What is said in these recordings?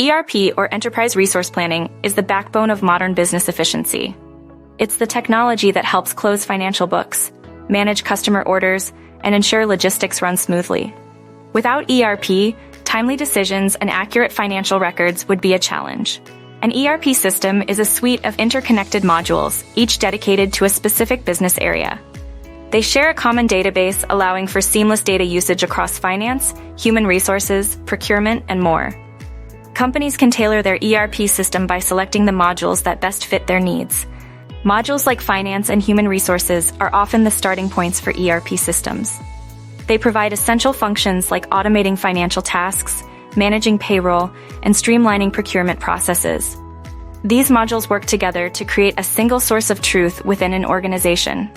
ERP, or Enterprise Resource Planning, is the backbone of modern business efficiency. It's the technology that helps close financial books, manage customer orders, and ensure logistics run smoothly. Without ERP, timely decisions and accurate financial records would be a challenge. An ERP system is a suite of interconnected modules, each dedicated to a specific business area. They share a common database, allowing for seamless data usage across finance, human resources, procurement, and more. Companies can tailor their ERP system by selecting the modules that best fit their needs. Modules like finance and human resources are often the starting points for ERP systems. They provide essential functions like automating financial tasks, managing payroll, and streamlining procurement processes. These modules work together to create a single source of truth within an organization.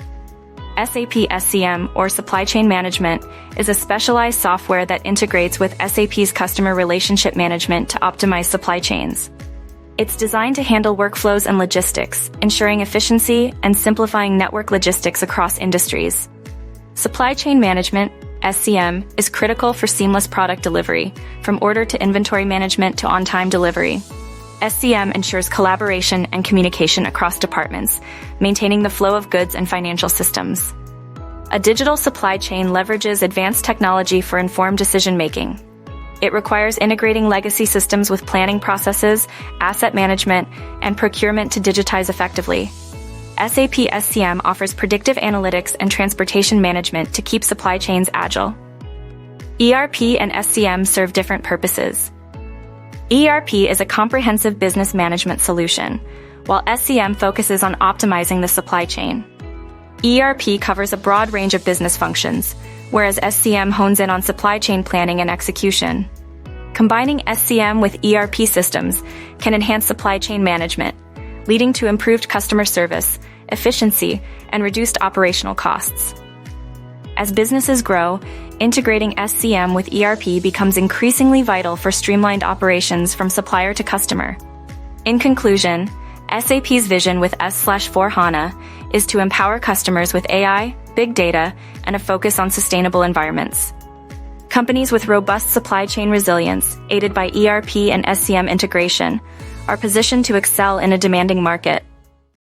SAP SCM, or Supply Chain Management, is a specialized software that integrates with SAP's customer relationship management to optimize supply chains. It's designed to handle workflows and logistics, ensuring efficiency and simplifying network logistics across industries. Supply Chain Management, SCM, is critical for seamless product delivery, from order to inventory management to on-time delivery. SCM ensures collaboration and communication across departments, maintaining the flow of goods and financial systems. A digital supply chain leverages advanced technology for informed decision-making. It requires integrating legacy systems with planning processes, asset management, and procurement to digitize effectively. SAP SCM offers predictive analytics and transportation management to keep supply chains agile. ERP and SCM serve different purposes. ERP is a comprehensive business management solution, while SCM focuses on optimizing the supply chain. ERP covers a broad range of business functions, whereas SCM hones in on supply chain planning and execution. Combining SCM with ERP systems can enhance supply chain management, leading to improved customer service, efficiency, and reduced operational costs. As businesses grow, integrating SCM with ERP becomes increasingly vital for streamlined operations from supplier to customer. In conclusion, SAP's vision with S/4 HANA is to empower customers with AI, big data, and a focus on sustainable environments. Companies with robust supply chain resilience, aided by ERP and SCM integration, are positioned to excel in a demanding market.